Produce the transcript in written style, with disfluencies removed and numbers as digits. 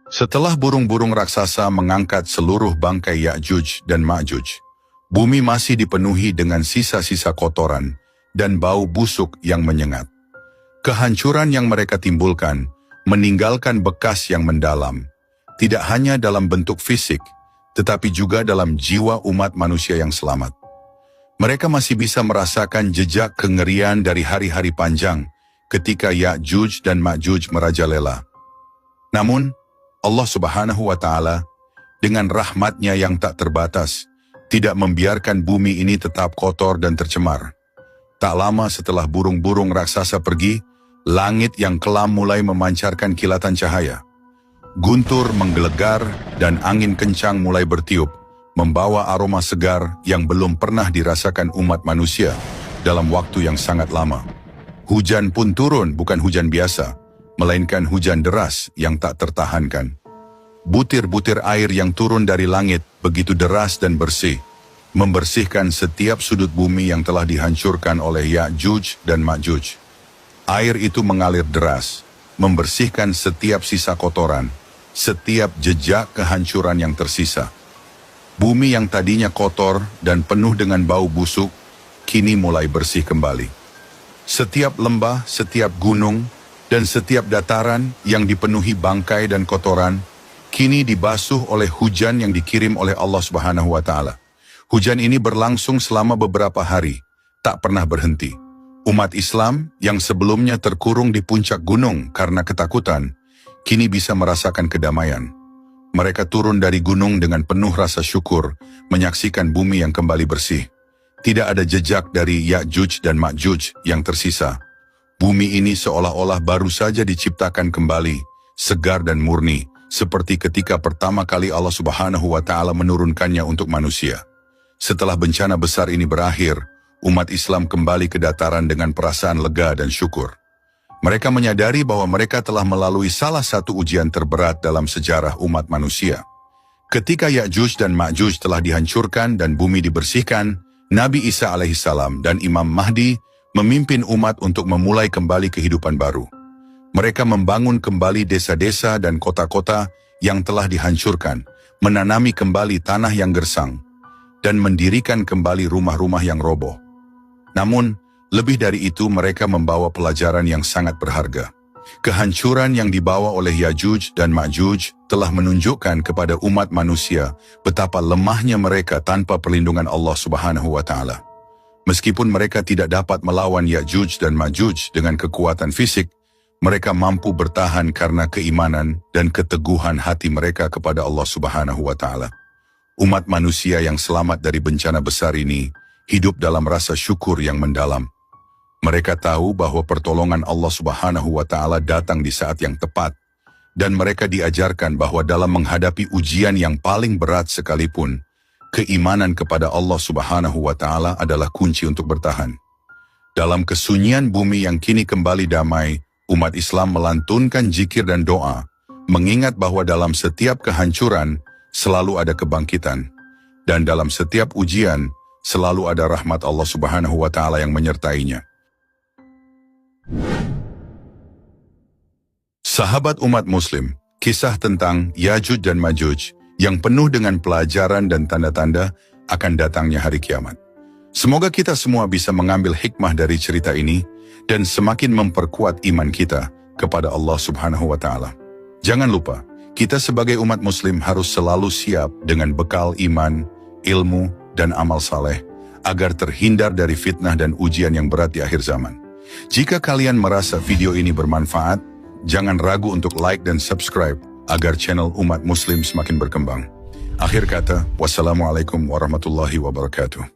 Setelah burung-burung raksasa mengangkat seluruh bangkai Ya'juj dan Ma'juj, bumi masih dipenuhi dengan sisa-sisa kotoran dan bau busuk yang menyengat. Kehancuran yang mereka timbulkan meninggalkan bekas yang mendalam, tidak hanya dalam bentuk fisik, tetapi juga dalam jiwa umat manusia yang selamat. Mereka masih bisa merasakan jejak kengerian dari hari-hari panjang ketika Ya'juj dan Ma'juj merajalela. Namun, Allah Subhanahu wa Ta'ala dengan rahmatnya yang tak terbatas tidak membiarkan bumi ini tetap kotor dan tercemar. Tak lama setelah burung-burung raksasa pergi, langit yang kelam mulai memancarkan kilatan cahaya. Guntur menggelegar dan angin kencang mulai bertiup, membawa aroma segar yang belum pernah dirasakan umat manusia dalam waktu yang sangat lama. Hujan pun turun, bukan hujan biasa, melainkan hujan deras yang tak tertahankan. Butir-butir air yang turun dari langit begitu deras dan bersih, membersihkan setiap sudut bumi yang telah dihancurkan oleh Ya'juj dan Ma'juj. Air itu mengalir deras, membersihkan setiap sisa kotoran, setiap jejak kehancuran yang tersisa. Bumi yang tadinya kotor dan penuh dengan bau busuk, kini mulai bersih kembali. Setiap lembah, setiap gunung, dan setiap dataran yang dipenuhi bangkai dan kotoran, kini dibasuh oleh hujan yang dikirim oleh Allah Subhanahu wa Ta'ala. Hujan ini berlangsung selama beberapa hari, tak pernah berhenti. Umat Islam yang sebelumnya terkurung di puncak gunung karena ketakutan, kini bisa merasakan kedamaian. Mereka turun dari gunung dengan penuh rasa syukur, menyaksikan bumi yang kembali bersih. Tidak ada jejak dari Ya'juj dan Ma'juj yang tersisa. Bumi ini seolah-olah baru saja diciptakan kembali, segar dan murni, seperti ketika pertama kali Allah Subhanahu wa Ta'ala menurunkannya untuk manusia. Setelah bencana besar ini berakhir, umat Islam kembali ke dataran dengan perasaan lega dan syukur. Mereka menyadari bahwa mereka telah melalui salah satu ujian terberat dalam sejarah umat manusia. Ketika Ya'juj dan Ma'juj telah dihancurkan dan bumi dibersihkan, Nabi Isa alaihissalam dan Imam Mahdi memimpin umat untuk memulai kembali kehidupan baru. Mereka membangun kembali desa-desa dan kota-kota yang telah dihancurkan, menanami kembali tanah yang gersang, dan mendirikan kembali rumah-rumah yang roboh. Namun, lebih dari itu mereka membawa pelajaran yang sangat berharga. Kehancuran yang dibawa oleh Ya'juj dan Ma'juj telah menunjukkan kepada umat manusia betapa lemahnya mereka tanpa perlindungan Allah Subhanahu wa Ta'ala. Meskipun mereka tidak dapat melawan Ya'juj dan Ma'juj dengan kekuatan fisik, mereka mampu bertahan karena keimanan dan keteguhan hati mereka kepada Allah Subhanahu wa Ta'ala. Umat manusia yang selamat dari bencana besar ini hidup dalam rasa syukur yang mendalam. Mereka tahu bahwa pertolongan Allah Subhanahu wa Ta'ala datang di saat yang tepat, dan mereka diajarkan bahwa dalam menghadapi ujian yang paling berat sekalipun, keimanan kepada Allah Subhanahu wa Ta'ala adalah kunci untuk bertahan. Dalam kesunyian bumi yang kini kembali damai, umat Islam melantunkan zikir dan doa, mengingat bahwa dalam setiap kehancuran selalu ada kebangkitan, dan dalam setiap ujian selalu ada rahmat Allah Subhanahu wa Ta'ala yang menyertainya. Sahabat umat muslim, kisah tentang Ya'juj dan Ma'juj yang penuh dengan pelajaran dan tanda-tanda akan datangnya hari kiamat. Semoga kita semua bisa mengambil hikmah dari cerita ini dan semakin memperkuat iman kita kepada Allah Subhanahu wa Ta'ala. Jangan lupa, kita sebagai umat muslim harus selalu siap dengan bekal iman, ilmu, dan amal saleh agar terhindar dari fitnah dan ujian yang berat di akhir zaman. Jika kalian merasa video ini bermanfaat, jangan ragu untuk like dan subscribe agar channel umat muslim semakin berkembang. Akhir kata, wassalamualaikum warahmatullahi wabarakatuh.